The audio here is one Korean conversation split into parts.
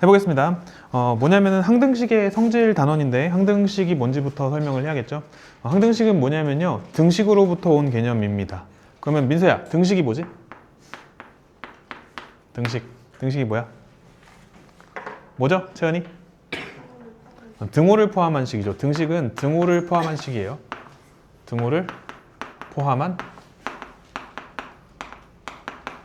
해보겠습니다. 뭐냐면은 항등식의 성질 단원인데 항등식이 뭔지부터 설명을 해야겠죠. 항등식은 뭐냐면요, 등식으로부터 온 개념입니다. 그러면 민서야, 등식이 뭐지? 등식이 뭐야? 뭐죠, 채연이? 등호를 포함한 식이죠. 등식은 등호를 포함한 식이에요. 등호를 포함한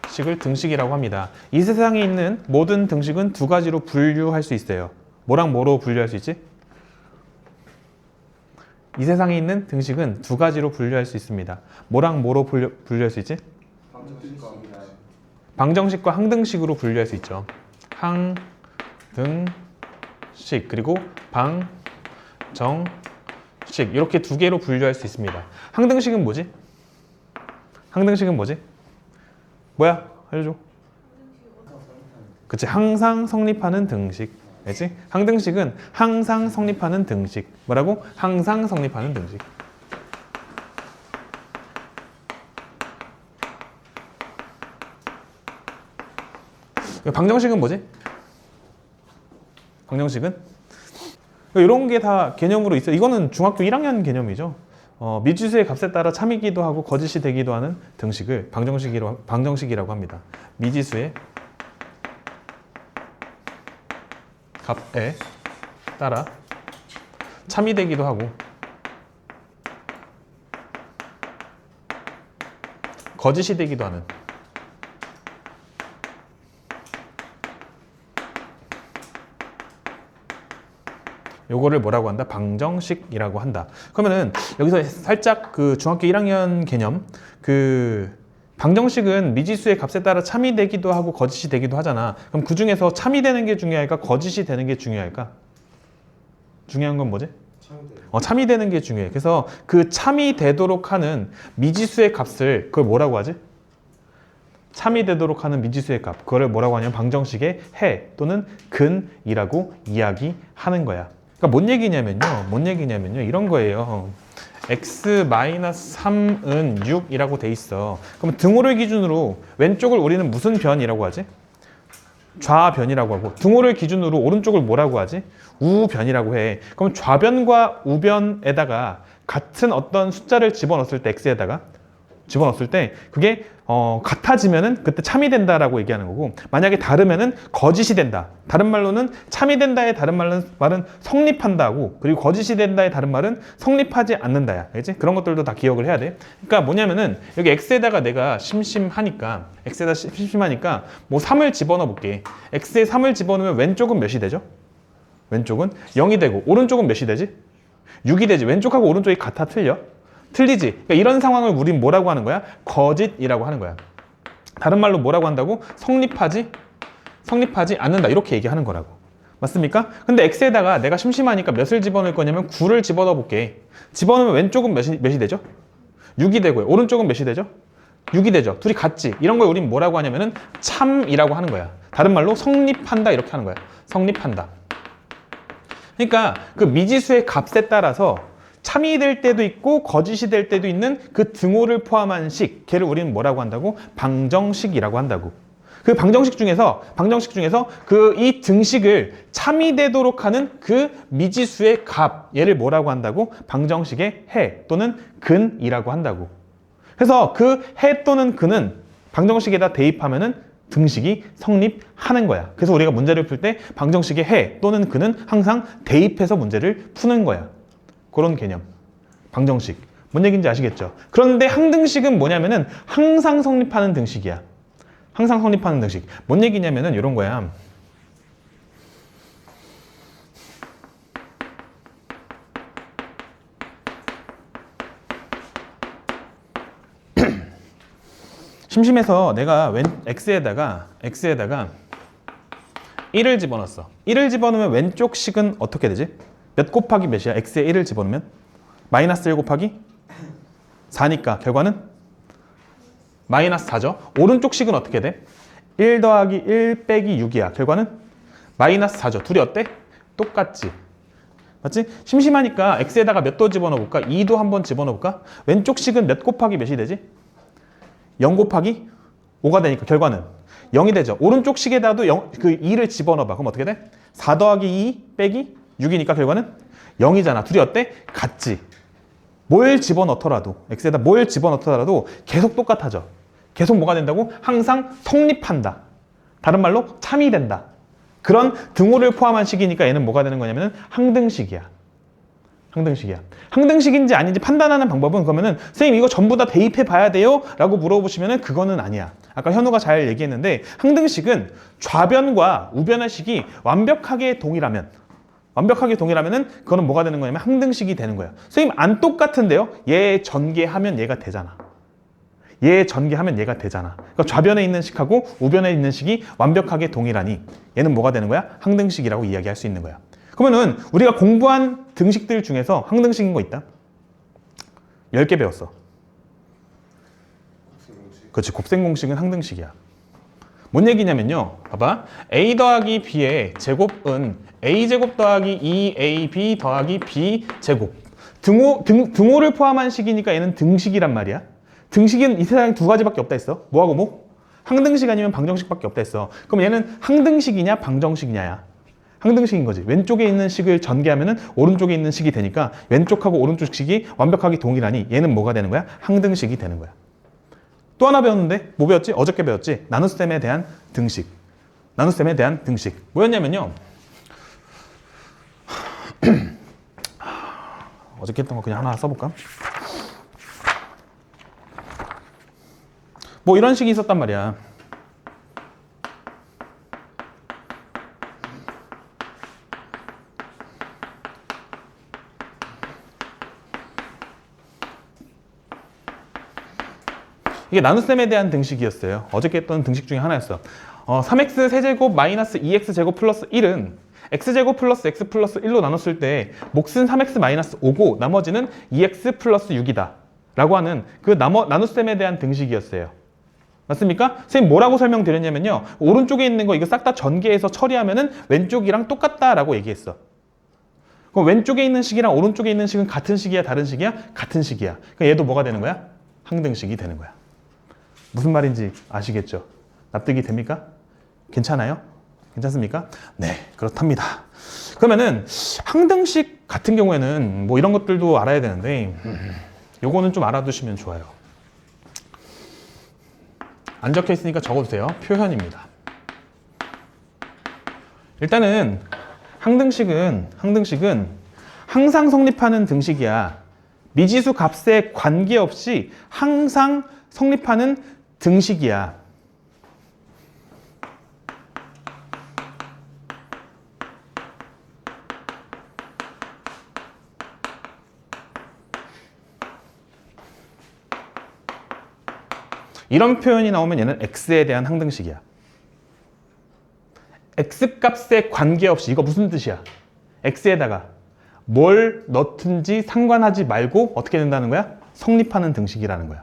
식을 등식이라고 합니다. 이 세상에 있는 모든 등식은 두 가지로 분류할 수 있어요. 뭐랑 뭐로 분류할 수 있지? 이 세상에 있는 등식은 두 가지로 분류할 수 있습니다. 뭐랑 뭐로 분류할 수 있지? 방정식과 항등식으로 분류할 수 있죠. 항등식 그리고 방정식 이렇게 두 개로 분류할 수 있습니다. 항등식은 뭐지? 항등식은 뭐지? 뭐야? 알려줘. 그치, 항상 성립하는 등식. 알지? 항등식은 항상 성립하는 등식. 뭐라고? 항상 성립하는 등식. 방정식은 뭐지? 방정식은? 이런 게 다 개념으로 있어요. 이거는 중학교 1학년 개념이죠. 미지수의 값에 따라 참이기도 하고 거짓이 되기도 하는 등식을 방정식이라고 합니다. 미지수의 값에 따라 참이 되기도 하고 거짓이 되기도 하는 요거를 뭐라고 한다? 방정식이라고 한다. 그러면은 여기서 살짝 그 중학교 1학년 개념, 그 방정식은 미지수의 값에 따라 참이 되기도 하고 거짓이 되기도 하잖아. 그럼 그 중에서 참이 되는 게 중요할까? 거짓이 되는 게 중요할까? 중요한 건 뭐지? 참이 되는 게 중요해. 그래서 그 참이 되도록 하는 미지수의 값을 그걸 뭐라고 하지? 참이 되도록 하는 미지수의 값, 그거를 뭐라고 하냐면 방정식의 해 또는 근이라고 이야기하는 거야. 그러니까 뭔 얘기냐면요 이런 거예요. x-3은 6이라고 돼 있어. 그러면 등호를 기준으로 왼쪽을 우리는 무슨 변이라고 하지? 좌변이라고 하고, 등호를 기준으로 오른쪽을 뭐라고 하지? 우변이라고 해. 그럼 좌변과 우변에다가 같은 어떤 숫자를 집어넣었을 때, x에다가 집어넣었을 때 그게 같아지면은 그때 참이 된다라고 얘기하는 거고, 만약에 다르면은 거짓이 된다. 다른 말로는 참이 된다의 다른 말은 성립한다고, 그리고 거짓이 된다의 다른 말은 성립하지 않는다야. 알지? 그런 것들도 다 기억을 해야 돼. 그러니까 뭐냐면은 여기 x에다가 내가 심심하니까 뭐 3을 집어넣어 볼게. x에 3을 집어넣으면 왼쪽은 몇이 되죠? 왼쪽은 0이 되고 오른쪽은 몇이 되지? 6이 되지. 왼쪽하고 오른쪽이 같아, 틀려? 틀리지. 그러니까 이런 상황을 우린 뭐라고 하는 거야? 거짓이라고 하는 거야. 다른 말로 뭐라고 한다고? 성립하지 않는다. 이렇게 얘기하는 거라고. 맞습니까? 근데 x에다가 내가 심심하니까 몇을 집어넣을 거냐면 9를 집어넣어 볼게. 집어넣으면 왼쪽은 몇이 되죠? 6이 되고요. 오른쪽은 몇이 되죠? 6이 되죠. 둘이 같지. 이런 걸 우린 뭐라고 하냐면은 참이라고 하는 거야. 다른 말로 성립한다 이렇게 하는 거야. 성립한다. 그러니까 그 미지수의 값에 따라서 참이 될 때도 있고 거짓이 될 때도 있는 그 등호를 포함한 식, 걔를 우리는 뭐라고 한다고? 방정식이라고 한다고. 그 방정식 중에서 그 이 등식을 참이 되도록 하는 그 미지수의 값, 얘를 뭐라고 한다고? 방정식의 해 또는 근이라고 한다고. 그래서 그 해 또는 근은 방정식에다 대입하면은 등식이 성립하는 거야. 그래서 우리가 문제를 풀 때 방정식의 해 또는 근은 항상 대입해서 문제를 푸는 거야. 그런 개념. 방정식. 뭔 얘기인지 아시겠죠? 그런데 항등식은 뭐냐면은 항상 성립하는 등식이야. 항상 성립하는 등식. 뭔 얘기냐면은 이런 거야. 심심해서 내가 x에다가 1을 집어넣었어. 1을 집어넣으면 왼쪽 식은 어떻게 되지? 몇 곱하기 몇이야? x에 1을 집어넣으면? 마이너스 1 곱하기 4니까 결과는 마이너스 4죠. 오른쪽 식은 어떻게 돼? 1 더하기 1 빼기 6이야. 결과는 마이너스 4죠. 둘이 어때? 똑같지. 맞지? 심심하니까 x에다가 몇 도 집어넣어 볼까? 2도 한번 집어넣어 볼까? 왼쪽 식은 몇 곱하기 몇이 되지? 0 곱하기 5가 되니까 결과는 0이 되죠. 오른쪽 식에다도 그 2를 집어넣어봐. 그럼 어떻게 돼? 4 더하기 2 빼기 6이니까 결과는 0이잖아. 둘이 어때? 같지. 뭘 집어넣더라도 x에다 뭘 집어넣더라도 계속 똑같아져. 계속 뭐가 된다고? 항상 성립한다. 다른 말로 참이 된다. 그런 등호를 포함한 식이니까 얘는 뭐가 되는 거냐면 항등식이야. 항등식이야. 항등식인지 아닌지 판단하는 방법은 그러면은 선생님 이거 전부 다 대입해 봐야 돼요? 라고 물어보시면은 그거는 아니야. 아까 현우가 잘 얘기했는데 항등식은 좌변과 우변의 식이 완벽하게 동일하면은 그거는 뭐가 되는 거냐면 항등식이 되는 거야. 선생님 안 똑같은데요? 얘 전개하면 얘가 되잖아. 그러니까 좌변에 있는 식하고 우변에 있는 식이 완벽하게 동일하니 얘는 뭐가 되는 거야? 항등식이라고 이야기할 수 있는 거야. 그러면은 우리가 공부한 등식들 중에서 항등식인 거 있다? 10개 배웠어. 그렇지. 곱셈공식은 항등식이야. 뭔 얘기냐면요. 봐봐. a 더하기 b의 제곱은 a제곱 더하기 2ab 더하기 b제곱. 등호를 포함한 식이니까 얘는 등식이란 말이야. 등식은 이 세상에 두 가지밖에 없다 했어. 뭐하고 뭐? 항등식 아니면 방정식밖에 없다 했어. 그럼 얘는 항등식이냐 방정식이냐야. 항등식인 거지. 왼쪽에 있는 식을 전개하면은 오른쪽에 있는 식이 되니까 왼쪽하고 오른쪽 식이 완벽하게 동일하니 얘는 뭐가 되는 거야? 항등식이 되는 거야. 또 하나 배웠는데 뭐 배웠지? 어저께 배웠지? 나눗셈에 대한 등식. 나눗셈에 대한 등식. 뭐였냐면요. 어저께 했던 거 그냥 하나 써볼까? 뭐 이런 식이 있었단 말이야. 이게 나눗셈에 대한 등식이었어요. 어저께 했던 등식 중에 하나였어. 3x 세제곱 마이너스 2x 제곱 플러스 1은 x제곱 플러스 x 플러스 1로 나눴을 때 몫은 3x 마이너스 5고 나머지는 2x 플러스 6이다 라고 하는 그 나눗셈에 대한 등식이었어요. 맞습니까? 선생님 뭐라고 설명드렸냐면요. 오른쪽에 있는 거 이거 싹 다 전개해서 처리하면은 왼쪽이랑 똑같다라고 얘기했어. 그럼 왼쪽에 있는 식이랑 오른쪽에 있는 식은 같은 식이야? 다른 식이야? 같은 식이야. 그러니까 얘도 뭐가 되는 거야? 항등식이 되는 거야. 무슨 말인지 아시겠죠? 납득이 됩니까? 괜찮아요? 괜찮습니까? 네, 그렇답니다. 그러면은 항등식 같은 경우에는 뭐 이런 것들도 알아야 되는데 요거는 좀 알아두시면 좋아요. 안 적혀 있으니까 적어주세요. 표현입니다. 일단은 항등식은 항상 성립하는 등식이야. 미지수 값에 관계없이 항상 성립하는 등식이야. 이런 표현이 나오면 얘는 x에 대한 항등식이야. x값에 관계없이 이거 무슨 뜻이야? x에다가 뭘 넣든지 상관하지 말고 어떻게 된다는 거야? 성립하는 등식이라는 거야.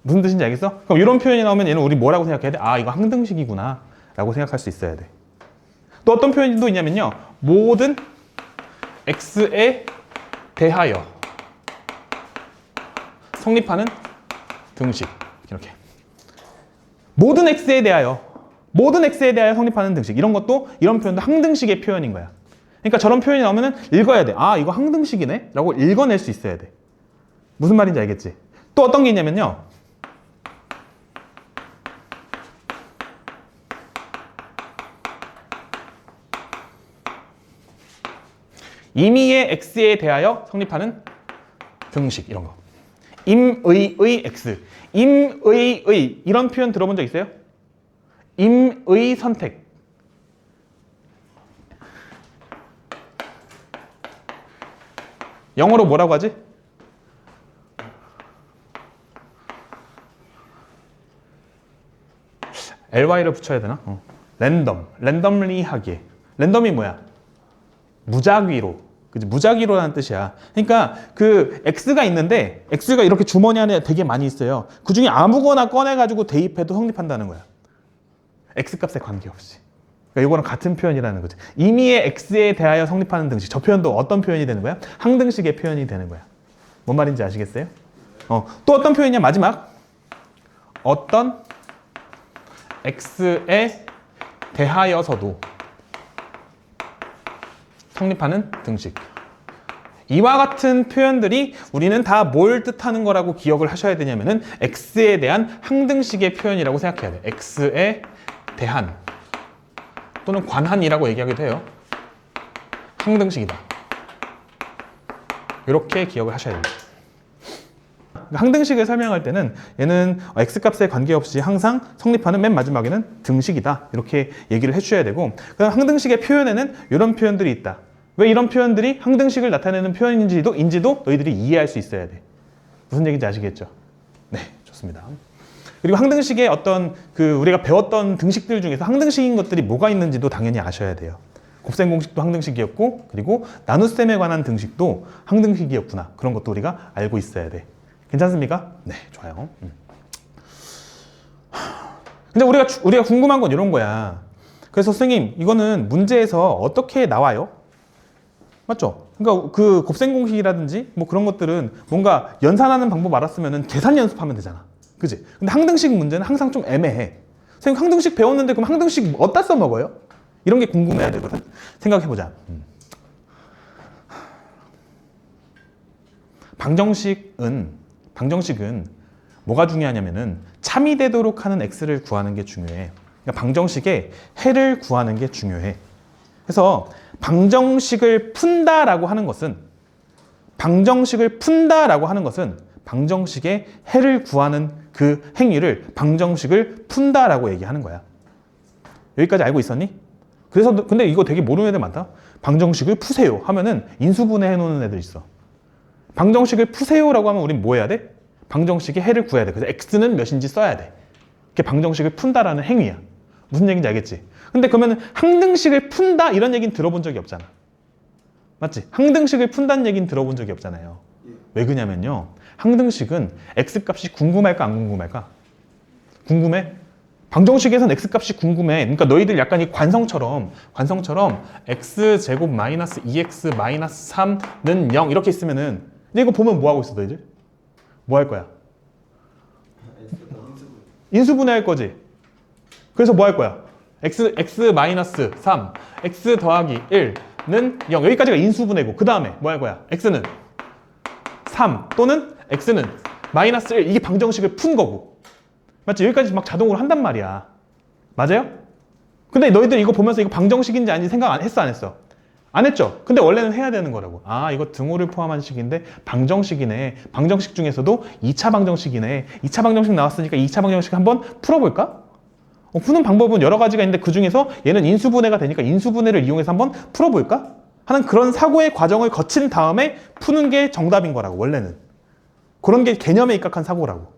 무슨 뜻인지 알겠어? 그럼 이런 표현이 나오면 얘는 우리 뭐라고 생각해야 돼? 아, 이거 항등식이구나 라고 생각할 수 있어야 돼. 또 어떤 표현이 또 있냐면요. 모든 x에 대하여 성립하는 등식. 이렇게. 모든 x에 대하여 성립하는 등식. 이런 표현도 항등식의 표현인 거야. 그러니까 저런 표현이 나오면은 읽어야 돼. 아, 이거 항등식이네? 라고 읽어낼 수 있어야 돼. 무슨 말인지 알겠지? 또 어떤 게 있냐면요. 임의의 x에 대하여 성립하는 등식. 이런 거. 임의의 x. 임의의 이런 표현 들어본 적 있어요? 임의 선택. 영어로 뭐라고 하지? ly를 붙여야 되나? 랜덤리 하게. 랜덤이 뭐야? 무작위로. 그치? 무작위로라는 뜻이야. 그러니까 그 x가 있는데 x가 이렇게 주머니 안에 되게 많이 있어요. 그 중에 아무거나 꺼내가지고 대입해도 성립한다는 거야. x값에 관계없이. 그러니까 이거랑 같은 표현이라는 거지. 임의의 x에 대하여 성립하는 등식. 저 표현도 어떤 표현이 되는 거야? 항등식의 표현이 되는 거야. 뭔 말인지 아시겠어요? 또 어떤 표현이냐? 마지막. 어떤 x에 대하여서도 성립하는 등식. 이와 같은 표현들이 우리는 다 뭘 뜻하는 거라고 기억을 하셔야 되냐면은 x에 대한 항등식의 표현이라고 생각해야 돼. x에 대한 또는 관한이라고 얘기하기도 해요. 항등식이다. 이렇게 기억을 하셔야 됩니다. 항등식을 설명할 때는 얘는 x값에 관계없이 항상 성립하는 맨 마지막에는 등식이다. 이렇게 얘기를 해주셔야 되고, 그다음 항등식의 표현에는 이런 표현들이 있다. 왜 이런 표현들이 항등식을 나타내는 표현인지도 너희들이 이해할 수 있어야 돼. 무슨 얘기인지 아시겠죠? 네, 좋습니다. 그리고 항등식의 어떤 우리가 배웠던 등식들 중에서 항등식인 것들이 뭐가 있는지도 당연히 아셔야 돼요. 곱셈 공식도 항등식이었고, 그리고 나눗셈에 관한 등식도 항등식이었구나. 그런 것도 우리가 알고 있어야 돼. 괜찮습니까? 네, 좋아요. 근데 우리가 궁금한 건 이런 거야. 그래서 선생님, 이거는 문제에서 어떻게 나와요? 맞죠? 그러니까 그 곱셈 공식이라든지 뭐 그런 것들은 뭔가 연산하는 방법 알았으면 계산 연습하면 되잖아. 그지? 근데 항등식 문제는 항상 좀 애매해. 선생님, 항등식 배웠는데 그럼 항등식 어디다 써먹어요? 이런 게 궁금해야 되거든. 생각해보자. 방정식은 뭐가 중요하냐면은 참이 되도록 하는 x를 구하는 게 중요해. 그러니까 방정식의 해를 구하는 게 중요해. 그래서 방정식을 푼다라고 하는 것은 방정식의 해를 구하는 그 행위를 방정식을 푼다라고 얘기하는 거야. 여기까지 알고 있었니? 그래서 근데 이거 되게 모르는 애들 많다. 방정식을 푸세요 하면은 인수분해 해놓는 애들 있어. 방정식을 푸세요라고 하면 우린 뭐 해야 돼? 방정식의 해를 구해야 돼. 그래서 x는 몇인지 써야 돼. 그게 방정식을 푼다라는 행위야. 무슨 얘기인지 알겠지? 근데 그러면 항등식을 푼다 이런 얘기는 들어본 적이 없잖아. 맞지? 항등식을 푼다는 얘기는 들어본 적이 없잖아요. 왜 그러냐면요, 항등식은 x값이 궁금할까 안 궁금할까? 궁금해? 방정식에선 x값이 궁금해. 그러니까 너희들 약간 이 관성처럼 x제곱 마이너스 2x 마이너스 3는 0 이렇게 있으면은 이제 이거 보면 뭐 하고 있어 너희들? 뭐 할 거야? 인수분해 할 거지. 그래서 뭐 할 거야? x 마이너스 3, x 더하기 1는 0. 여기까지가 인수분해고 그 다음에 뭐 할 거야? x는 3 또는 x는 마이너스 1. 이게 방정식을 푼 거고. 맞지? 여기까지 막 자동으로 한단 말이야. 맞아요? 근데 너희들 이거 보면서 이거 방정식인지 아닌지 생각 안 했어 안 했어? 안 했죠? 근데 원래는 해야 되는 거라고. 아, 이거 등호를 포함한 식인데 방정식이네. 방정식 중에서도 2차 방정식이네. 2차 방정식 나왔으니까 2차 방정식 한번 풀어볼까? 푸는 방법은 여러 가지가 있는데 그 중에서 얘는 인수분해가 되니까 인수분해를 이용해서 한번 풀어볼까? 하는 그런 사고의 과정을 거친 다음에 푸는 게 정답인 거라고, 원래는. 그런 게 개념에 입각한 사고라고.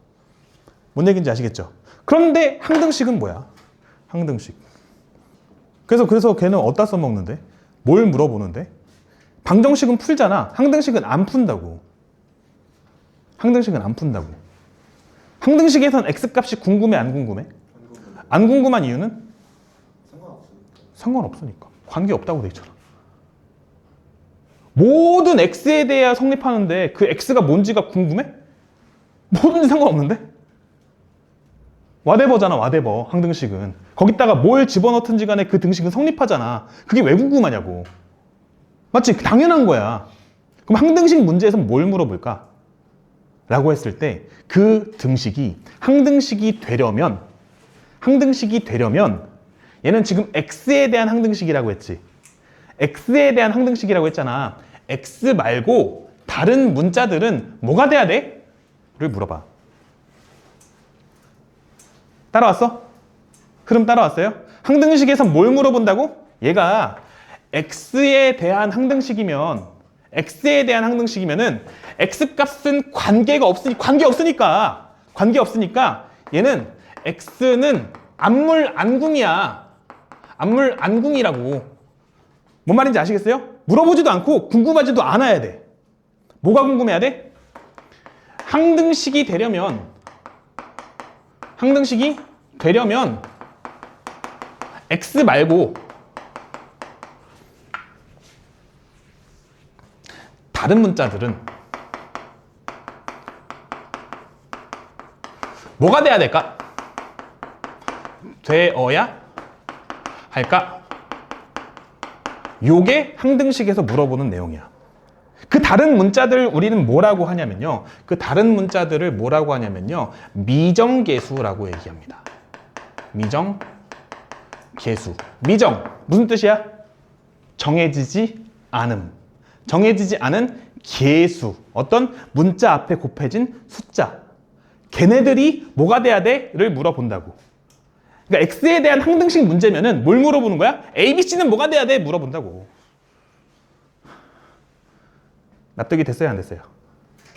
뭔 얘기인지 아시겠죠? 그런데 항등식은 뭐야? 항등식. 그래서 걔는 어디다 써먹는데? 뭘 물어보는데? 방정식은 풀잖아. 항등식은 안 푼다고. 항등식에선 x값이 궁금해 안 궁금해? 안 궁금한 이유는? 상관없으니까. 관계없다고 돼 있잖아. 모든 x에 대해 성립하는데 그 x가 뭔지가 궁금해? 뭐든지 상관없는데? whatever잖아, whatever. 항등식은. 거기다가 뭘 집어넣든지 간에 그 등식은 성립하잖아. 그게 왜 궁금하냐고. 맞지? 당연한 거야. 그럼 항등식 문제에서는 뭘 물어볼까? 라고 했을 때 그 등식이 항등식이 되려면 얘는 지금 x에 대한 항등식이라고 했지. x에 대한 항등식이라고 했잖아. x 말고 다른 문자들은 뭐가 돼야 돼? 를 물어봐. 따라왔어? 흐름 따라왔어요? 항등식에서 뭘 물어본다고? 얘가 x에 대한 항등식이면은 x값은 관계없으니까 얘는 x는 안물안궁이야. 안물안궁이라고. 뭔 말인지 아시겠어요? 물어보지도 않고 궁금하지도 않아야 돼. 뭐가 궁금해야 돼? 항등식이 되려면 x 말고 다른 문자들은 뭐가 돼야 될까? 되어야 할까? 요게 항등식에서 물어보는 내용이야. 그 다른 문자들 우리는 뭐라고 하냐면요. 그 다른 문자들을 뭐라고 하냐면요. 미정계수라고 얘기합니다. 미정계수. 미정. 무슨 뜻이야? 정해지지 않음. 정해지지 않은 계수. 어떤 문자 앞에 곱해진 숫자. 걔네들이 뭐가 돼야 돼?를 물어본다고. 그러니까 X에 대한 항등식 문제면은 뭘 물어보는 거야? A, B, C는 뭐가 돼야 돼? 물어본다고. 납득이 됐어요? 안 됐어요?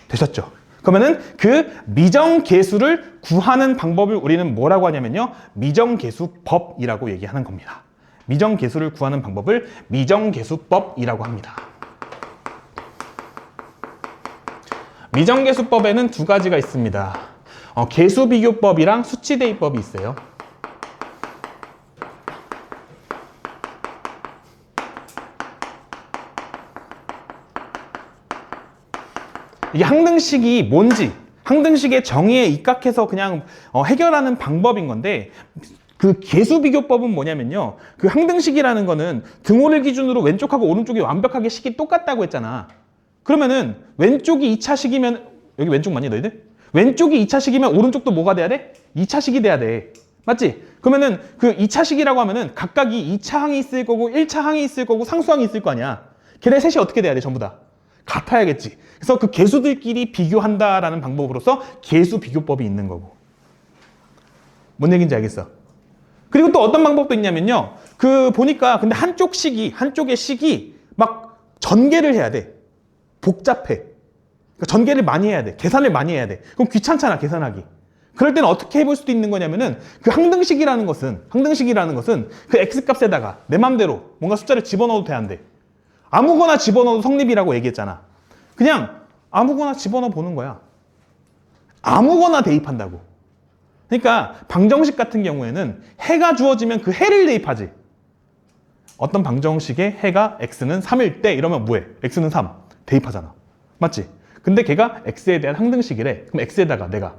되셨죠? 그러면은 그 미정계수를 구하는 방법을 우리는 뭐라고 하냐면요. 미정계수법이라고 얘기하는 겁니다. 미정계수를 구하는 방법을 미정계수법이라고 합니다. 미정계수법에는 두 가지가 있습니다. 계수비교법이랑 수치대입법이 있어요. 이게 항등식이 뭔지, 항등식의 정의에 입각해서 그냥 해결하는 방법인 건데, 그 계수비교법은 뭐냐면요. 그 항등식이라는 거는 등호를 기준으로 왼쪽하고 오른쪽이 완벽하게 식이 똑같다고 했잖아. 그러면은 왼쪽이 2차식이면, 여기 왼쪽 맞니 너희들? 왼쪽이 2차식이면 오른쪽도 뭐가 돼야 돼? 2차식이 돼야 돼. 맞지? 그러면은 그 2차식이라고 하면은 각각이 2차항이 있을 거고 1차항이 있을 거고 상수항이 있을 거 아니야. 걔네 셋이 어떻게 돼야 돼? 전부 다 같아야겠지. 그래서 그 계수들끼리 비교한다라는 방법으로서 계수비교법이 있는 거고. 뭔 얘기인지 알겠어? 그리고 또 어떤 방법도 있냐면요. 그 보니까 근데 한쪽의 식이 막 전개를 해야 돼. 복잡해. 그러니까 전개를 많이 해야 돼. 계산을 많이 해야 돼. 그럼 귀찮잖아, 계산하기. 그럴 때는 어떻게 해볼 수도 있는 거냐면은 그 항등식이라는 것은 그 x값에다가 내 맘대로 뭔가 숫자를 집어넣어도 돼, 안 돼? 아무거나 집어넣어도 성립이라고 얘기했잖아. 그냥 아무거나 집어넣어 보는 거야. 아무거나 대입한다고. 그러니까 방정식 같은 경우에는 해가 주어지면 그 해를 대입하지. 어떤 방정식의 해가 x는 3일 때 이러면 뭐해? x는 3 대입하잖아. 맞지? 근데 걔가 x에 대한 항등식이래. 그럼 x에다가 내가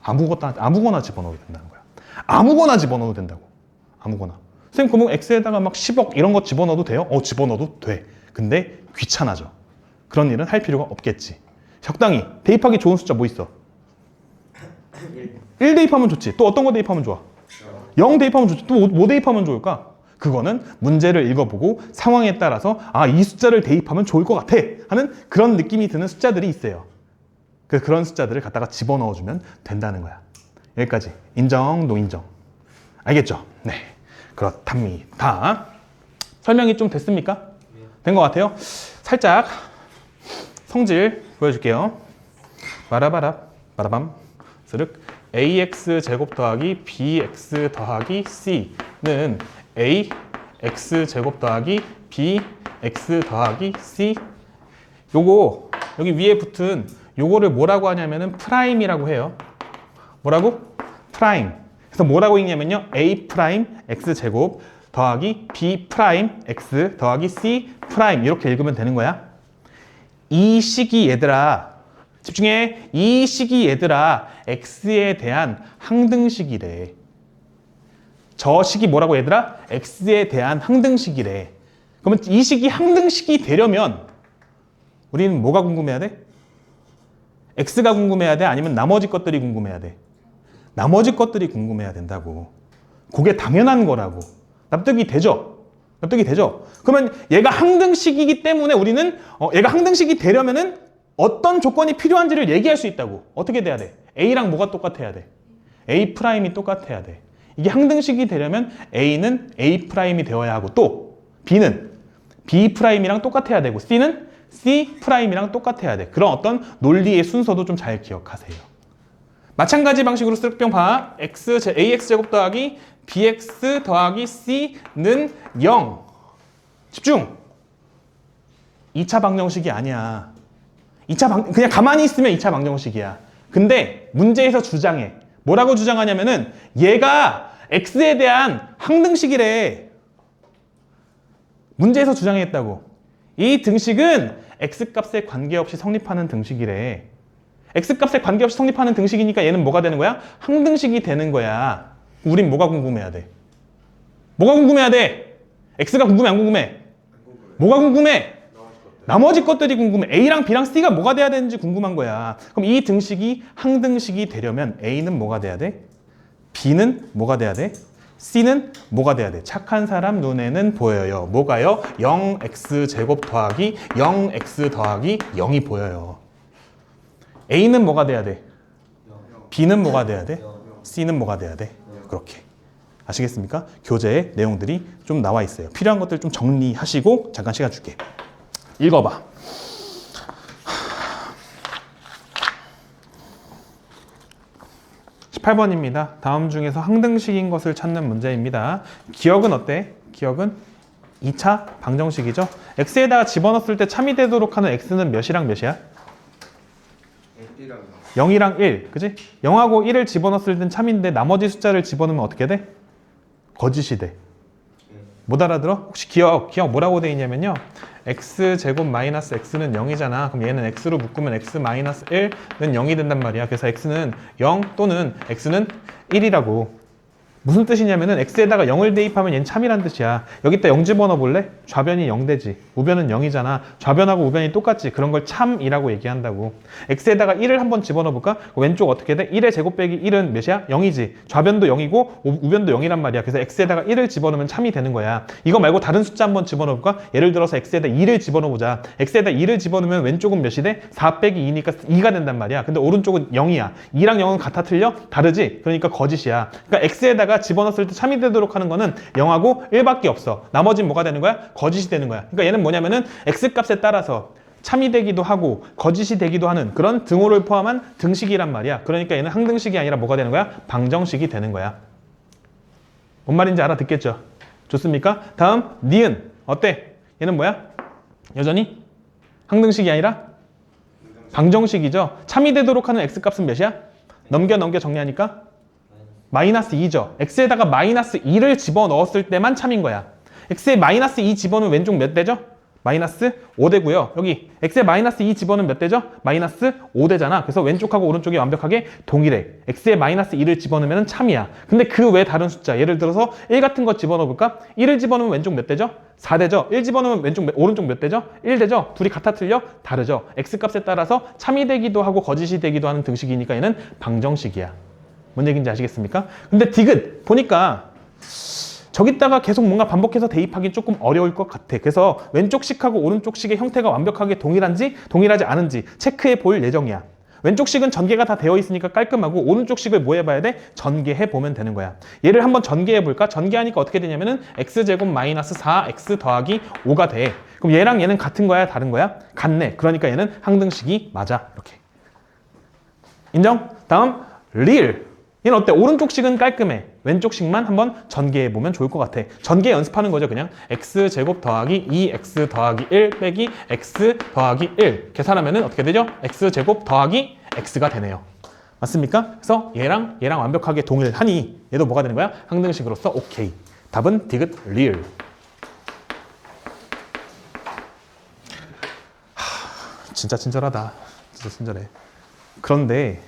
아무거나 집어넣어도 된다는 거야. 아무거나 집어넣어도 된다고. 아무거나. 선생님 그러면 x에다가 막 10억 이런 거 집어넣어도 돼요? 집어넣어도 돼. 근데 귀찮아져. 그런 일은 할 필요가 없겠지. 적당히 대입하기 좋은 숫자 뭐 있어? 1 대입하면 좋지. 또 어떤 거 대입하면 좋아? 0 대입하면 좋지. 또 뭐 대입하면 좋을까? 그거는 문제를 읽어보고 상황에 따라서 이 숫자를 대입하면 좋을 것 같아 하는 그런 느낌이 드는 숫자들이 있어요. 그런 숫자들을 갖다가 집어넣어주면 된다는 거야. 여기까지. 인정, 노인정. 알겠죠? 네. 그렇답니다. 설명이 좀 됐습니까? 된 것 같아요? 살짝 성질 보여줄게요. 바라밤 스륵 ax 제곱 더하기 bx 더하기 c는 ax 제곱 더하기 bx 더하기 c 요거 여기 위에 붙은 요거를 뭐라고 하냐면은 프라임이라고 해요. 뭐라고? 프라임. 그래서 뭐라고 읽냐면요. a 프라임 x 제곱 더하기 b 프라임 x 더하기 c 프라임 이렇게 읽으면 되는 거야. 이 식이 얘들아 집중해. 이 식이 얘들아 x에 대한 항등식이래. 저 식이 뭐라고 얘들아? x에 대한 항등식이래. 그러면 이 식이 항등식이 되려면 우리는 뭐가 궁금해야 돼? x가 궁금해야 돼? 아니면 나머지 것들이 궁금해야 돼? 나머지 것들이 궁금해야 된다고. 그게 당연한 거라고. 납득이 되죠? 납득이 되죠? 그러면 얘가 항등식이기 때문에 우리는 얘가 항등식이 되려면은 어떤 조건이 필요한지를 얘기할 수 있다고. 어떻게 돼야 돼? A랑 뭐가 똑같아야 돼? A 프라임이 똑같아야 돼. 이게 항등식이 되려면 A는 A 프라임이 되어야 하고 또 B는 B 프라임이랑 똑같아야 되고 C는 C 프라임이랑 똑같아야 돼. 그런 어떤 논리의 순서도 좀 잘 기억하세요. 마찬가지 방식으로 쓱뿅 봐. AX 제곱 더하기 BX 더하기 C는 0. 집중! 2차 방정식이 아니야. 그냥 가만히 있으면 2차 방정식이야. 근데 문제에서 주장해. 뭐라고 주장하냐면은 얘가 X에 대한 항등식이래. 문제에서 주장했다고. 이 등식은 X값에 관계없이 성립하는 등식이래. X값에 관계없이 성립하는 등식이니까 얘는 뭐가 되는 거야? 항등식이 되는 거야. 우린 뭐가 궁금해야 돼? 뭐가 궁금해야 돼? x가 궁금해 안 궁금해? 뭐가 궁금해? 나머지 것들이 궁금해. A랑 B랑 C가 뭐가 돼야 되는지 궁금한 거야. 그럼 이 등식이 항등식이 되려면 A는 뭐가 돼야 돼? B는 뭐가 돼야 돼? C는 뭐가 돼야 돼? 착한 사람 눈에는 보여요. 뭐가요? 0x제곱 더하기 0x 더하기 0이 보여요. A는 뭐가 돼야 돼? B는 뭐가 돼야 돼? C는 뭐가 돼야 돼? 그렇게. 아시겠습니까? 교재에 내용들이 좀 나와 있어요. 필요한 것들 좀 정리하시고 잠깐 시간 줄게. 읽어봐. 18번입니다. 다음 중에서 항등식인 것을 찾는 문제입니다. 기억은 어때? 기억은 2차 방정식이죠. x에다가 집어넣었을 때 참이 되도록 하는 x는 몇이랑 몇이야? 0이랑 1, 그지? 0하고 1을 집어넣었을 땐 참인데 나머지 숫자를 집어넣으면 어떻게 돼? 거짓이 돼. 못 알아들어? 혹시 기억 뭐라고 돼 있냐면요. x제곱 마이너스 x는 0이잖아. 그럼 얘는 x로 묶으면 x 마이너스 1은 0이 된단 말이야. 그래서 x는 0 또는 x는 1이라고. 무슨 뜻이냐면은 x에다가 0을 대입하면 얘는 참이란 뜻이야. 여기다 0 집어넣어 볼래? 좌변이 0 되지. 우변은 0이잖아. 좌변하고 우변이 똑같지. 그런 걸 참이라고 얘기한다고. x에다가 1을 한번 집어넣어 볼까? 왼쪽 어떻게 돼? 1의 제곱 빼기 1은 몇이야? 0이지. 좌변도 0이고 우변도 0이란 말이야. 그래서 x에다가 1을 집어넣으면 참이 되는 거야. 이거 말고 다른 숫자 한번 집어넣어 볼까? 예를 들어서 x에다 2를 집어넣어 보자. x에다 2를 집어넣으면 왼쪽은 몇이 돼? 4 빼기 2니까 2가 된단 말이야. 근데 오른쪽은 0이야. 2랑 0은 같아 틀려? 다르지? 그러니까 거짓이야. 그러니까 x에다가 집어넣었을 때 참이 되도록 하는 거는 0하고 1밖에 없어. 나머지는 뭐가 되는 거야? 거짓이 되는 거야. 그러니까 얘는 뭐냐면은 x값에 따라서 참이 되기도 하고 거짓이 되기도 하는 그런 등호를 포함한 등식이란 말이야. 그러니까 얘는 항등식이 아니라 뭐가 되는 거야? 방정식이 되는 거야. 뭔 말인지 알아듣겠죠? 좋습니까? 다음 니은 어때? 얘는 뭐야? 여전히 항등식이 아니라 방정식이죠. 참이 되도록 하는 x값은 몇이야? 넘겨 정리하니까 마이너스 2죠. x에다가 마이너스 2를 집어넣었을 때만 참인 거야. x에 마이너스 2 집어넣으면 왼쪽 몇 되죠? 마이너스 5 되고요. 여기 x에 마이너스 2 집어넣으면 몇 되죠? 마이너스 5 되잖아. 그래서 왼쪽하고 오른쪽이 완벽하게 동일해. x에 마이너스 2를 집어넣으면 참이야. 근데 그 외 다른 숫자, 예를 들어서 1 같은 거 집어넣어볼까? 1을 집어넣으면 왼쪽 몇 되죠? 4 되죠? 1 집어넣으면 오른쪽 몇 되죠? 1 되죠? 둘이 같아 틀려? 다르죠? x값에 따라서 참이 되기도 하고 거짓이 되기도 하는 등식이니까 얘는 방정식이야. 뭔 얘기인지 아시겠습니까? 근데 디귿 보니까 저기다가 계속 뭔가 반복해서 대입하기 조금 어려울 것 같아. 그래서 왼쪽 식하고 오른쪽 식의 형태가 완벽하게 동일한지 동일하지 않은지 체크해 볼 예정이야. 왼쪽 식은 전개가 다 되어 있으니까 깔끔하고 오른쪽 식을 뭐 해봐야 돼? 전개해 보면 되는 거야. 얘를 한번 전개해 볼까? 전개하니까 어떻게 되냐면은 x제곱 마이너스 4x 더하기 5가 돼. 그럼 얘랑 얘는 같은 거야? 다른 거야? 같네. 그러니까 얘는 항등식이 맞아. 이렇게. 인정? 다음 리을. 얘는 어때? 오른쪽 식은 깔끔해. 왼쪽 식만 한번 전개해보면 좋을 것 같아. 전개 연습하는 거죠. 그냥 x제곱 더하기 2x 더하기 1 빼기 x 더하기 1 계산하면 어떻게 되죠? x제곱 더하기 x가 되네요. 맞습니까? 그래서 얘랑 완벽하게 동일하니 얘도 뭐가 되는 거야? 항등식으로서 오케이. 답은 디귿 리을. 진짜 친절하다. 진짜 친절해. 그런데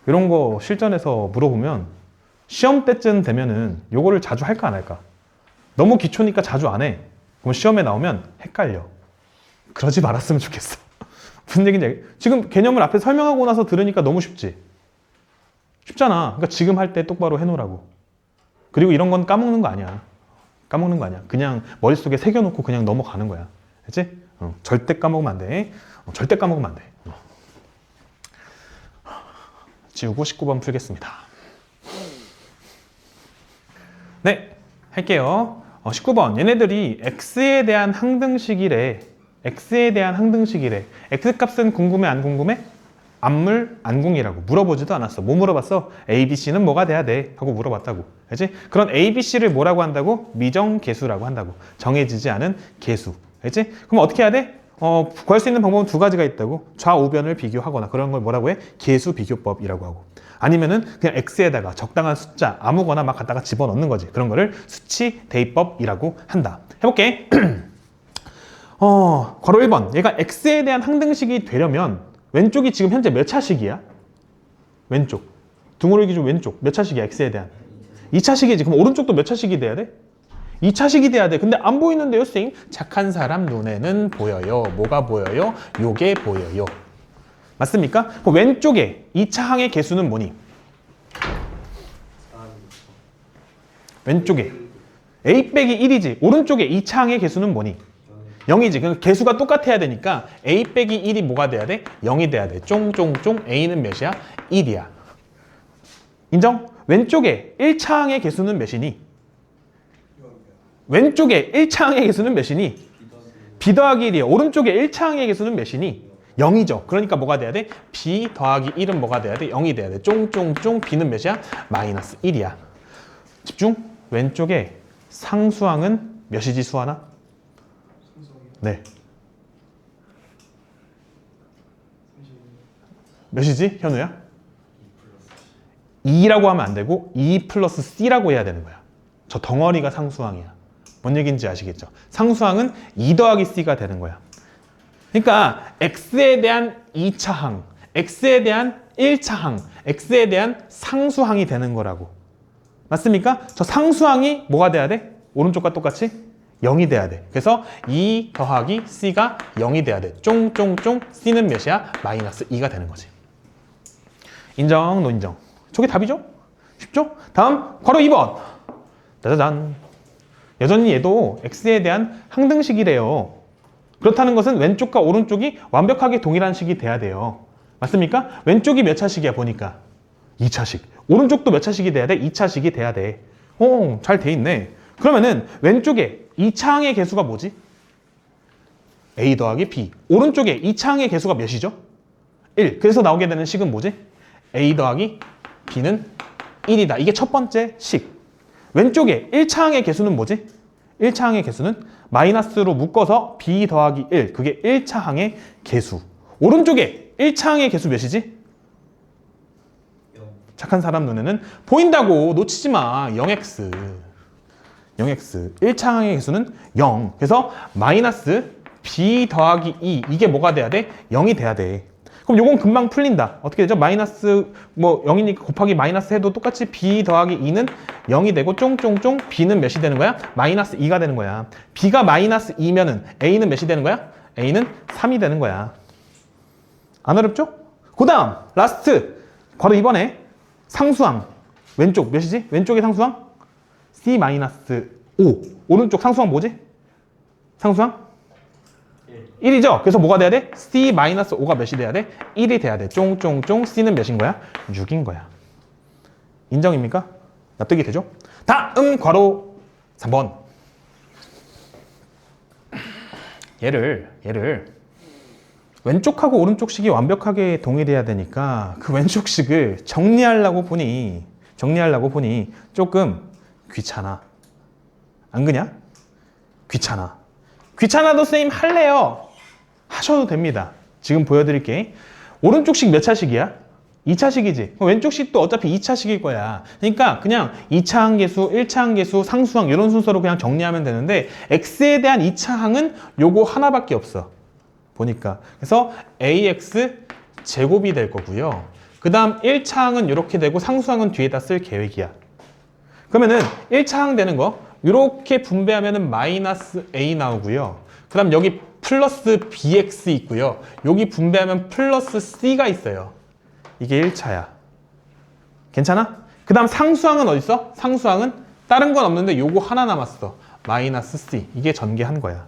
이런 거 실전에서 물어보면 시험 때쯤 되면은 요거를 자주 할까 안 할까? 너무 기초니까 자주 안 해. 그럼 시험에 나오면 헷갈려. 그러지 말았으면 좋겠어. 무슨 얘기인지 지금 개념을 앞에 설명하고 나서 들으니까 너무 쉽지? 쉽잖아. 그러니까 지금 할 때 똑바로 해놓으라고. 그리고 이런 건 까먹는 거 아니야. 까먹는 거 아니야. 그냥 머릿속에 새겨놓고 그냥 넘어가는 거야. 알지? 절대 까먹으면 안 돼. 절대 까먹으면 안 돼. 지우고 19번 풀겠습니다. 네, 할게요. 19번. 얘네들이 x에 대한 항등식이래. x에 대한 항등식이래. x값은 궁금해 안 궁금해? 안물 안궁이라고 물어보지도 않았어. 뭐 물어봤어? a, b, c는 뭐가 돼야 돼? 하고 물어봤다고. 알지? 그런 a, b, c를 뭐라고 한다고? 미정계수라고 한다고. 정해지지 않은 계수. 알지? 그럼 어떻게 해야 돼? 구할 수 있는 방법은 두 가지가 있다고. 좌우변을 비교하거나 그런 걸 뭐라고 해? 계수 비교법이라고 하고. 아니면은 그냥 x에다가 적당한 숫자 아무거나 막 갖다가 집어넣는 거지. 그런 거를 수치 대입법이라고 한다. 해볼게. 괄호 1번. 얘가 x에 대한 항등식이 되려면 왼쪽이 지금 현재 몇 차식이야? 왼쪽. 등호를 기준 왼쪽. 몇 차식이야? x에 대한? 2차식이지. 그럼 오른쪽도 몇 차식이 돼야 돼? 2차식이 돼야 돼. 근데 안 보이는데요, 쌤? 착한 사람 눈에는 보여요. 뭐가 보여요? 요게 보여요. 맞습니까? 그럼 왼쪽에 2차 항의 개수는 뭐니? 왼쪽에 a 빼기 1이지. 오른쪽에 2차 항의 개수는 뭐니? 0이지. 그러니까 개수가 똑같아야 되니까 a 빼기 1이 뭐가 돼야 돼? 0이 돼야 돼. 쫑쫑쫑 a는 몇이야? 1이야. 인정? 왼쪽에 1차 항의 개수는 몇이니? 왼쪽에 1차 항의 개수는 몇이니? b 더하기 1이야. 오른쪽에 1차 항의 개수는 몇이니? 0이죠. 그러니까 뭐가 돼야 돼? b 더하기 1은 뭐가 돼야 돼? 0이 돼야 돼. 쫑쫑쫑 b는 몇이야? 마이너스 1이야. 집중. 왼쪽에 상수항은 몇이지 수하나? 네. 몇이지 현우야? 2라고 하면 안 되고 2 플러스 c라고 해야 되는 거야. 저 덩어리가 상수항이야. 뭔 얘기인지 아시겠죠? 상수항은 2 더하기 c가 되는 거야. 그러니까 x에 대한 2차 항, x에 대한 1차 항, x에 대한 상수항이 되는 거라고. 맞습니까? 저 상수항이 뭐가 돼야 돼? 오른쪽과 똑같이 0이 돼야 돼. 그래서 2 더하기 c가 0이 돼야 돼. 쫑쫑쫑 c는 몇이야? 마이너스 2가 되는 거지. 인정, 노인정. 저게 답이죠? 쉽죠? 다음 괄호 2번. 짜자잔. 여전히 얘도 x에 대한 항등식이래요. 그렇다는 것은 왼쪽과 오른쪽이 완벽하게 동일한 식이 돼야 돼요. 맞습니까? 왼쪽이 몇 차식이야 보니까? 2차식. 오른쪽도 몇 차식이 돼야 돼? 2차식이 돼야 돼. 오, 잘 돼 있네. 그러면은 왼쪽에 2차 항의 개수가 뭐지? a 더하기 b. 오른쪽에 2차 항의 개수가 몇이죠? 1. 그래서 나오게 되는 식은 뭐지? a 더하기 b는 1이다. 이게 첫 번째 식. 왼쪽에 1차 항의 개수는 뭐지? 1차 항의 개수는 마이너스로 묶어서 b 더하기 1. 그게 1차 항의 개수. 오른쪽에 1차 항의 개수 몇이지? 착한 사람 눈에는 보인다고. 놓치지 마. 0x. 0x. 1차 항의 개수는 0. 그래서 마이너스 b 더하기 2. 이게 뭐가 돼야 돼? 0이 돼야 돼. 그럼 요건 금방 풀린다. 어떻게 되죠? 마이너스 뭐 0이니까 곱하기 마이너스 해도 똑같이 b 더하기 2는 0이 되고 쫑쫑쫑 b는 몇이 되는 거야? 마이너스 2가 되는 거야. b가 마이너스 2면은 a는 몇이 되는 거야? a는 3이 되는 거야. 안 어렵죠? 그 다음 라스트 바로 이번에 상수항 왼쪽 몇이지? 왼쪽의 상수항? c-5 오른쪽 상수항 뭐지? 상수항? 1이죠? 그래서 뭐가 돼야 돼? c-5가 몇이 돼야 돼? 1이 돼야 돼. 쫑쫑쫑 c는 몇인 거야? 6인 거야. 인정입니까? 납득이 되죠? 다음 괄호 3번. 얘를 왼쪽하고 오른쪽 식이 완벽하게 동일해야 되니까 그 왼쪽 식을 정리하려고 보니 조금 귀찮아. 안 그냐? 귀찮아. 귀찮아도 선생님 할래요. 하셔도 됩니다. 지금 보여드릴게. 오른쪽 식 몇 차식이야? 2차식이지. 왼쪽 식도 어차피 2차식일 거야. 그러니까 그냥 2차 항계수, 1차 항계수, 상수항 이런 순서로 그냥 정리하면 되는데 x에 대한 2차 항은 요거 하나밖에 없어. 보니까. 그래서 ax 제곱이 될 거고요. 그 다음 1차 항은 이렇게 되고 상수항은 뒤에다 쓸 계획이야. 그러면은 1차 항 되는 거 이렇게 분배하면은 마이너스 a 나오고요. 그 다음 여기 플러스 bx 있고요. 여기 분배하면 플러스 c가 있어요. 이게 1차야. 괜찮아? 그 다음 상수항은 어디 있어? 상수항은 다른 건 없는데 요거 하나 남았어. 마이너스 c. 이게 전개한 거야.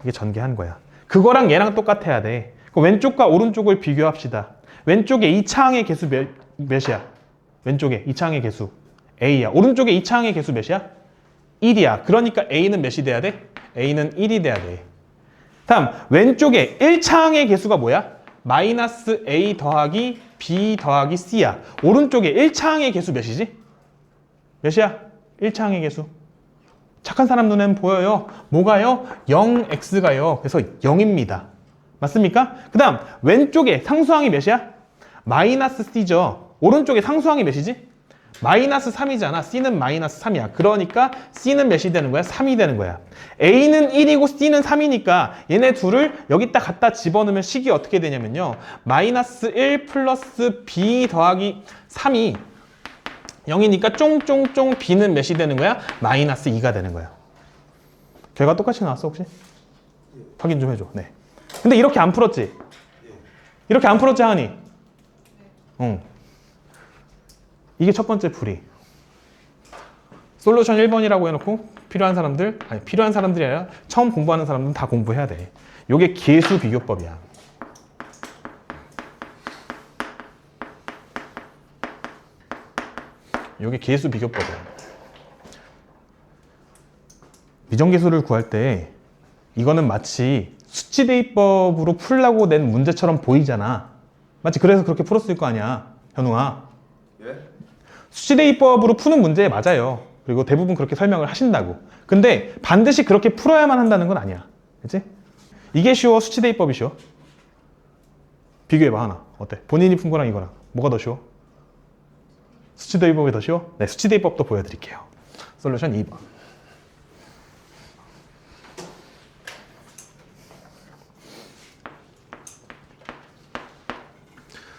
이게 전개한 거야. 그거랑 얘랑 똑같아야 돼. 그럼 왼쪽과 오른쪽을 비교합시다. 왼쪽에 2차 항의 개수 몇이야? 왼쪽에 2차 항의 개수 a야. 오른쪽에 2차 항의 개수 몇이야? 1이야. 그러니까 a는 몇이 돼야 돼? a는 1이 돼야 돼. 다음 왼쪽에 1차 항의 개수가 뭐야? 마이너스 a 더하기 b 더하기 c야. 오른쪽에 1차 항의 개수 몇이지? 몇이야? 1차 항의 개수. 착한 사람 눈에는 보여요. 뭐가요? 0x가요. 그래서 0입니다. 맞습니까? 그 다음 왼쪽에 상수항이 몇이야? 마이너스 c죠. 오른쪽에 상수항이 몇이지? 마이너스 3이잖아. c는 마이너스 3이야. 그러니까 c는 몇이 되는 거야? 3이 되는 거야. a는 1이고 c는 3이니까 얘네 둘을 여기다 갖다 집어넣으면 식이 어떻게 되냐면요. 마이너스 1 플러스 b 더하기 3이 0이니까 쫑쫑쫑 b는 몇이 되는 거야? 마이너스 2가 되는 거야. 결과 똑같이 나왔어 혹시? 확인 좀 해줘. 네. 근데 이렇게 안 풀었지? 이렇게 안 풀었지 하은이? 응. 이게 첫 번째 풀이. 솔루션 1번이라고 해놓고 필요한 사람들이 아니라 처음 공부하는 사람들은 다 공부해야 돼. 요게 계수 비교법이야. 요게 계수 비교법이야. 미정계수를 구할 때 이거는 마치 수치대입법으로 풀라고 낸 문제처럼 보이잖아. 맞지? 그래서 그렇게 풀었을 거 아니야, 현웅아. 예? 수치대입법으로 푸는 문제 맞아요. 그리고 대부분 그렇게 설명을 하신다고. 근데 반드시 그렇게 풀어야만 한다는 건 아니야. 그치? 이게 쉬워, 수치대입법이 쉬워? 비교해봐, 하나. 어때? 본인이 푼 거랑 이거랑 뭐가 더 쉬워? 수치대입법이 더 쉬워? 네, 수치대입법도 보여드릴게요. 솔루션 2번.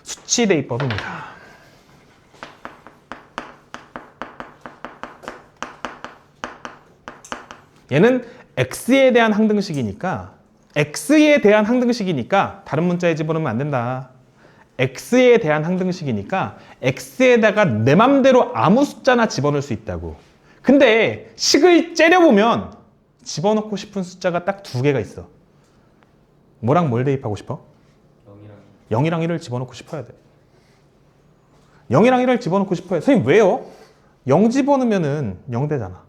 수치대입법입니다. 얘는 x에 대한 항등식이니까 다른 문자에 집어넣으면 안 된다. x에 대한 항등식이니까 x에다가 내 맘대로 아무 숫자나 집어넣을 수 있다고. 근데 식을 째려보면 집어넣고 싶은 숫자가 딱 두 개가 있어. 뭐랑 뭘 대입하고 싶어? 0이랑 1을 집어넣고 싶어야 돼. 0이랑 1을 집어넣고 싶어요. 선생님 왜요? 0 집어넣으면 0 되잖아.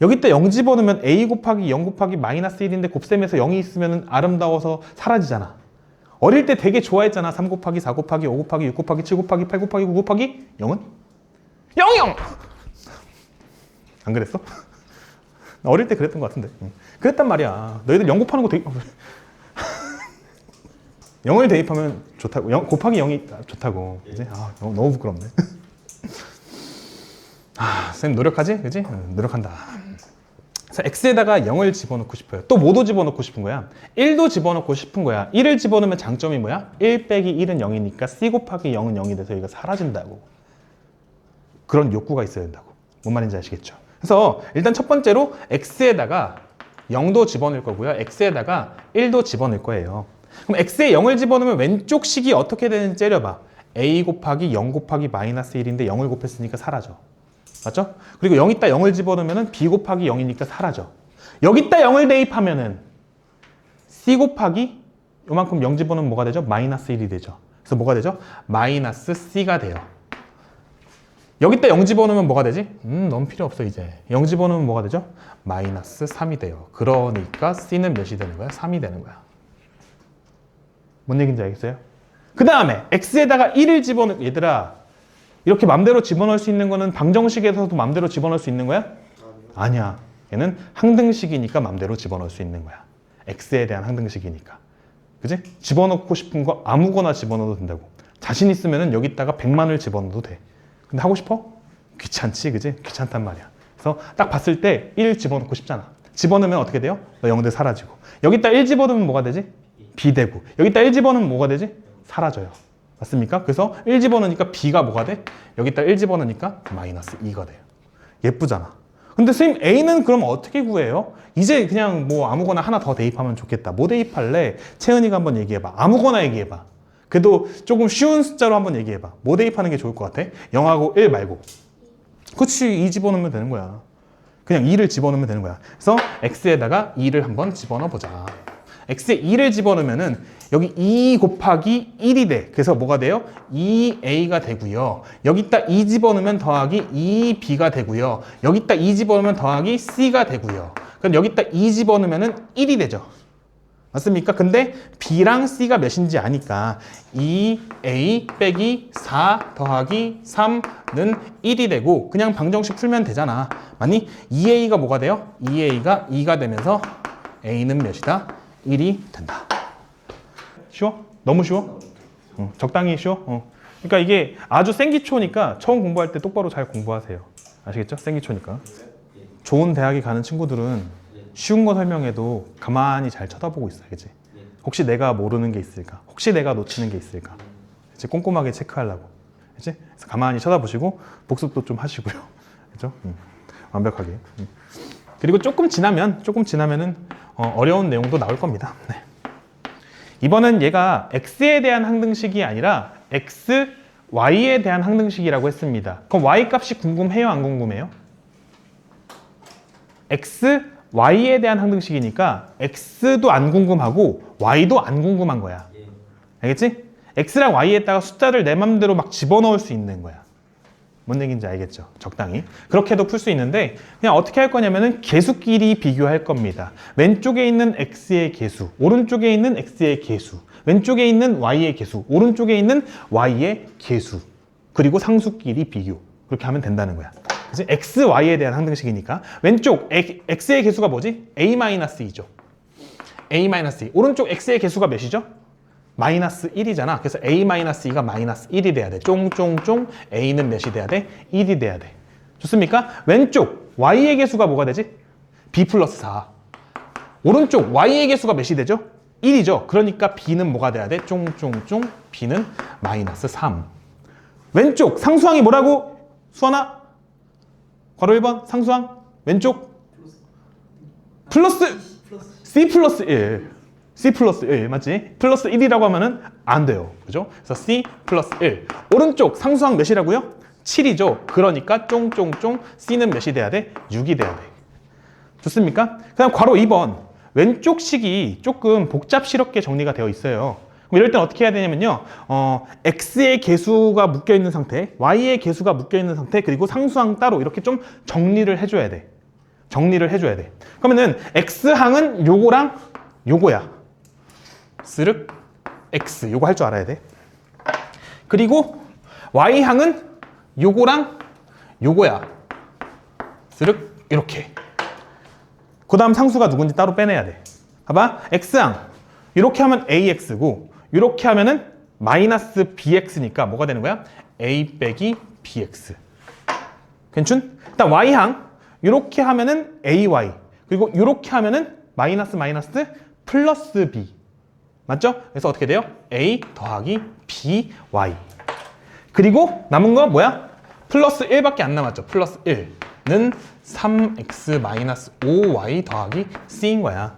여기다 0 집어넣으면 a 곱하기 0 곱하기 마이너스 1인데 곱셈에서 0이 있으면 아름다워서 사라지잖아. 어릴 때 되게 좋아했잖아. 3 곱하기 4 곱하기 5 곱하기 6 곱하기 7 곱하기 8 곱하기 9 곱하기 0은? 0! 안 그랬어? 나 어릴 때 그랬던 것 같은데. 그랬단 말이야. 너희들 0 곱하는 거 되게... 0을 대입하면 좋다고. 0, 곱하기 0이 좋다고. 그지? 아, 너무 부끄럽네. 아, 선생님 노력하지? 그지? 노력한다. 그래서 x에다가 0을 집어넣고 싶어요. 또 뭐도 집어넣고 싶은 거야? 1도 집어넣고 싶은 거야. 1을 집어넣으면 장점이 뭐야? 1 빼기 1은 0이니까 c 곱하기 0은 0이 돼서 이거 사라진다고. 그런 욕구가 있어야 된다고. 뭔 말인지 아시겠죠? 그래서 일단 첫 번째로 x에다가 0도 집어넣을 거고요. x에다가 1도 집어넣을 거예요. 그럼 x에 0을 집어넣으면 왼쪽 식이 어떻게 되는지 째려봐. a 곱하기 0 곱하기 마이너스 1인데 0을 곱했으니까 사라져. 맞죠? 그리고 여기다 0을 집어넣으면 b 곱하기 0이니까 사라져. 여기다 0을 대입하면은 c 곱하기 요만큼 0 집어넣으면 뭐가 되죠? 마이너스 1이 되죠. 그래서 뭐가 되죠? 마이너스 c가 돼요. 여기다 0 집어넣으면 뭐가 되지? 너무 필요 없어 이제. 0 집어넣으면 뭐가 되죠? 마이너스 3이 돼요. 그러니까 c는 몇이 되는 거야? 3이 되는 거야. 뭔 얘기인지 알겠어요? 그 다음에 x에다가 1을 집어넣... 얘들아, 이렇게 맘대로 집어넣을 수 있는 거는 방정식에서도 맘대로 집어넣을 수 있는 거야? 아니야. 얘는 항등식이니까 맘대로 집어넣을 수 있는 거야. x에 대한 항등식이니까. 그지? 집어넣고 싶은 거 아무거나 집어넣어도 된다고. 자신 있으면 여기다가 100만을 집어넣어도 돼. 근데 하고 싶어? 귀찮지, 그지? 귀찮단 말이야. 그래서 딱 봤을 때 1 집어넣고 싶잖아. 집어넣으면 어떻게 돼요? 너 0대 사라지고. 여기다 1 집어넣으면 뭐가 되지? b 되고. 여기다 1 집어넣으면 뭐가 되지? 사라져요. 맞습니까? 그래서 1 집어넣으니까 b가 뭐가 돼? 여기다 1 집어넣으니까 마이너스 2가 돼요. 예쁘잖아. 근데 선생님 a는 그럼 어떻게 구해요? 이제 그냥 뭐 아무거나 하나 더 대입하면 좋겠다. 뭐 대입할래? 채은이가 한번 얘기해봐. 아무거나 얘기해봐. 그래도 조금 쉬운 숫자로 한번 얘기해봐. 뭐 대입하는 게 좋을 것 같아? 0하고 1 말고. 그치, 2 집어넣으면 되는 거야. 그냥 2를 집어넣으면 되는 거야. 그래서 x에다가 2를 한번 집어넣어 보자. x에 2를 집어넣으면은 여기 2 곱하기 1이 돼. 그래서 뭐가 돼요? 2a가 되고요. 여기다 2 집어넣으면 더하기 2b가 되고요. 여기다 2 집어넣으면 더하기 c가 되고요. 그럼 여기다 2 집어넣으면은 1이 되죠. 맞습니까? 근데 b랑 c가 몇인지 아니까 2a 빼기 4 더하기 3는 1이 되고 그냥 방정식 풀면 되잖아. 맞니? 2a가 뭐가 돼요? 2a가 2가 되면서 a는 몇이다? 1이 된다. 쉬워? 너무 쉬워? 적당히 쉬워? 그러니까 이게 아주 센 기초니까 처음 공부할 때 똑바로 잘 공부하세요. 아시겠죠? 센 기초니까. 좋은 대학에 가는 친구들은 쉬운 거 설명해도 가만히 잘 쳐다보고 있어야지. 혹시 내가 모르는 게 있을까? 혹시 내가 놓치는 게 있을까? 이제 꼼꼼하게 체크하려고. 그치? 그래서 가만히 쳐다보시고 복습도 좀 하시고요. 그죠? 완벽하게. 그리고 조금 지나면은 어려운 내용도 나올 겁니다. 네. 이번은 얘가 x에 대한 항등식이 아니라 x, y에 대한 항등식이라고 했습니다. 그럼 y 값이 궁금해요? 안 궁금해요? x, y에 대한 항등식이니까 x도 안 궁금하고 y도 안 궁금한 거야. 알겠지? x랑 y에다가 숫자를 내 맘대로 막 집어넣을 수 있는 거야. 뭔 얘기인지 알겠죠? 적당히. 그렇게도 풀 수 있는데 그냥 어떻게 할 거냐면은 개수끼리 비교할 겁니다. 왼쪽에 있는 x의 개수, 오른쪽에 있는 x의 개수, 왼쪽에 있는 y의 개수, 오른쪽에 있는 y의 개수, 그리고 상수끼리 비교. 그렇게 하면 된다는 거야. 그치? x, y에 대한 항등식이니까 왼쪽 x의 개수가 뭐지? a-2죠. a-2. 오른쪽 x의 개수가 몇이죠? 마이너스 1이잖아. 그래서 a-2가 마이너스 1이 돼야 돼. 쫑쫑쫑 a는 몇이 돼야 돼? 1이 돼야 돼. 좋습니까? 왼쪽 y의 개수가 뭐가 되지? b 플러스 4. 오른쪽 y의 개수가 몇이 되죠? 1이죠. 그러니까 b는 뭐가 돼야 돼? 쫑쫑쫑 b는 마이너스 3. 왼쪽 상수항이 뭐라고? 수원아? 괄호 1번 상수항 왼쪽 플러스 c 플러스 1. c 플러스 1 맞지? 플러스 1이라고 하면은 안 돼요. 그죠? 그래서 c 플러스 1. 오른쪽 상수항 몇이라고요? 7이죠. 그러니까 쫑쫑쫑 c는 몇이 돼야 돼? 6이 돼야 돼. 좋습니까? 그다음 괄호 2번. 왼쪽 식이 조금 복잡스럽게 정리가 되어 있어요. 그럼 이럴 땐 어떻게 해야 되냐면요. x의 개수가 묶여 있는 상태, y의 개수가 묶여 있는 상태, 그리고 상수항 따로 이렇게 좀 정리를 해줘야 돼. 정리를 해줘야 돼. 그러면은 x항은 요거랑 요거야. 스륵 x 요거 할 줄 알아야 돼. 그리고 y항은 요거랑 요거야. 스륵 이렇게. 그 다음 상수가 누군지 따로 빼내야 돼. 봐봐. x항 이렇게 하면 ax고 이렇게 하면은 마이너스 bx니까 뭐가 되는 거야? a 빼기 bx. 괜춘? 일단 y항 이렇게 하면은 ay 그리고 이렇게 하면은 마이너스 마이너스 플러스 b. 맞죠? 그래서 어떻게 돼요? a 더하기 by. 그리고 남은 거 뭐야? 플러스 1밖에 안 남았죠. 플러스 1는 3x-5y 더하기 c인 거야.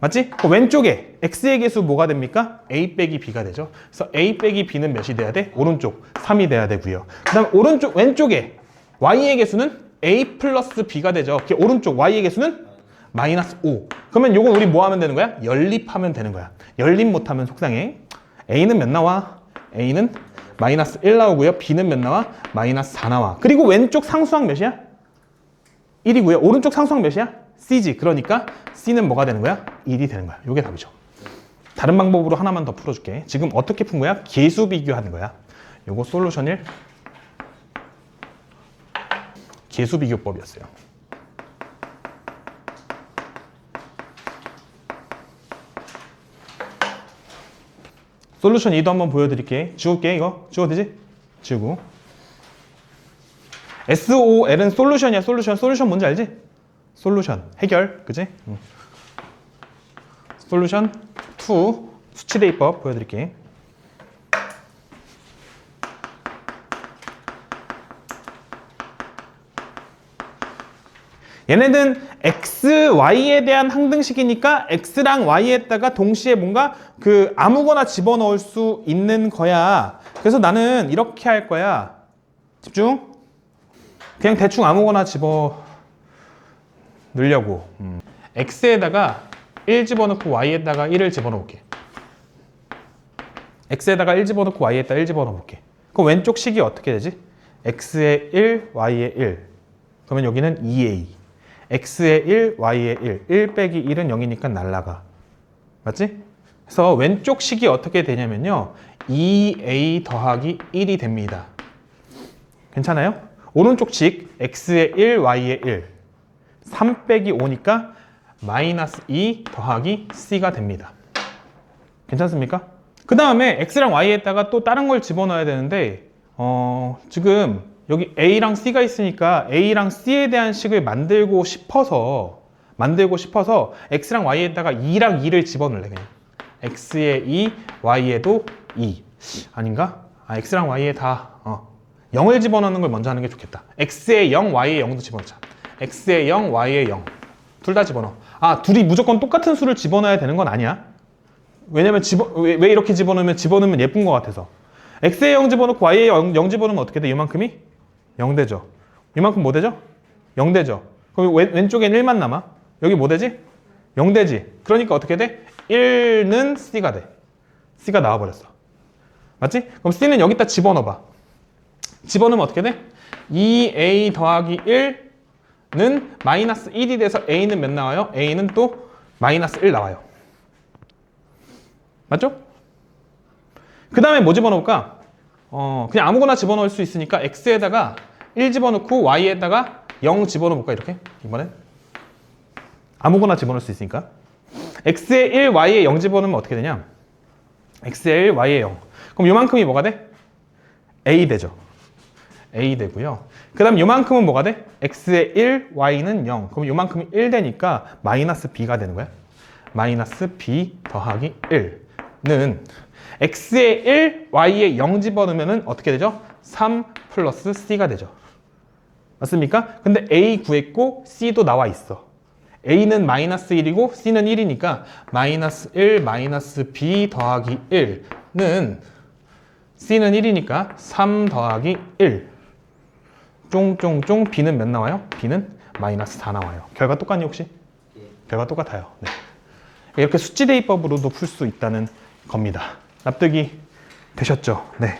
맞지? 그 왼쪽에 x의 개수 뭐가 됩니까? a 빼기 b가 되죠. 그래서 a 빼기 b는 몇이 돼야 돼? 오른쪽 3이 돼야 되고요. 그 다음 오른쪽 왼쪽에 y의 개수는 a 플러스 b가 되죠. 오른쪽 y의 개수는 마이너스 5. 그러면 요건 우리 뭐 하면 되는 거야? 연립하면 되는 거야. 연립 못하면 속상해. a는 몇 나와? a는 마이너스 1 나오고요. b는 몇 나와? 마이너스 4 나와. 그리고 왼쪽 상수항 몇이야? 1이고요. 오른쪽 상수항 몇이야? c지. 그러니까 c는 뭐가 되는 거야? 1이 되는 거야. 요게 답이죠. 다른 방법으로 하나만 더 풀어줄게. 지금 어떻게 푼 거야? 개수 비교하는 거야. 요거 솔루션 1 개수 비교법이었어요. 솔루션 2도 한번 보여드릴게. 지울게 이거. 지워도 되지? 지우고. SOL은 솔루션이야. 솔루션 뭔지 알지? 솔루션 해결. 그지? 솔루션 2 수치대입법 보여드릴게. 얘네는 x, y에 대한 항등식이니까 x랑 y에다가 동시에 뭔가 아무거나 집어넣을 수 있는 거야. 그래서 나는 이렇게 할 거야. 집중. 그냥 대충 아무거나 집어 넣으려고. x에다가 1 집어넣고 y에다가 1을 집어넣을게. x에다가 1 집어넣고 y에다가 1 집어넣을게. 그럼 왼쪽 식이 어떻게 되지? x에 1, y에 1. 그러면 여기는 2a. x에 1, y에 1. 1 빼기 1은 0이니까 날라가. 맞지? 그래서 왼쪽 식이 어떻게 되냐면요. 2a 더하기 1이 됩니다. 괜찮아요? 오른쪽 식 x에 1, y에 1. 3 빼기 5니까 마이너스 2 더하기 c가 됩니다. 괜찮습니까? 그 다음에 x랑 y에다가 또 다른 걸 집어넣어야 되는데 지금 여기 a랑 c가 있으니까 a랑 c에 대한 식을 만들고 싶어서 x랑 y에다가 2랑 2를 집어넣을래. 그냥 x에 2, y에도 2. 아닌가? x랑 y에 다 0을 집어넣는 걸 먼저 하는 게 좋겠다. x에 0, y에 0도 집어넣자. x에 0, y에 0. 둘 다 집어넣어. 둘이 무조건 똑같은 수를 집어넣어야 되는 건 아니야. 왜냐면 왜 이렇게 집어넣으면 예쁜 것 같아서. x에 0 집어넣고 y에 0 집어넣으면 어떻게 돼? 이만큼이 0 되죠. 이만큼 뭐 되죠? 0 되죠. 그럼 왼쪽엔 1만 남아. 여기 뭐 되지? 0 되지. 그러니까 어떻게 돼? 1는 c가 돼. c가 나와버렸어. 맞지? 그럼 c는 여기다 집어넣어봐. 집어넣으면 어떻게 돼? 2a 더하기 1는 마이너스 1이 돼서 a는 몇 나와요? a는 또 마이너스 1 나와요. 맞죠? 그 다음에 뭐 집어넣을까? 그냥 아무거나 집어넣을 수 있으니까 x에다가 1 집어넣고 y에다가 0 집어넣어볼까 이렇게? 이번엔 아무거나 집어넣을 수 있으니까 x에 1, y에 0 집어넣으면 어떻게 되냐? x에 1, y에 0. 그럼 요만큼이 뭐가 돼? a 되죠. a 되고요. 그 다음 요만큼은 뭐가 돼? x에 1, y는 0. 그럼 요만큼이 1 되니까 마이너스 b가 되는 거야. 마이너스 b 더하기 1는 x에 1, y에 0 집어넣으면 어떻게 되죠? 3 플러스 c가 되죠. 맞습니까? 근데 a 구했고 c도 나와 있어. a는 마이너스 1이고 c는 1이니까 마이너스 1 마이너스 b 더하기 1는 c는 1이니까 3 더하기 1 쫑쫑쫑 b는 몇 나와요? b는 마이너스 4 나와요. 결과 똑같니 혹시? 결과 똑같아요. 네. 이렇게 수치대입법으로도 풀 수 있다는 겁니다. 납득이 되셨죠? 네.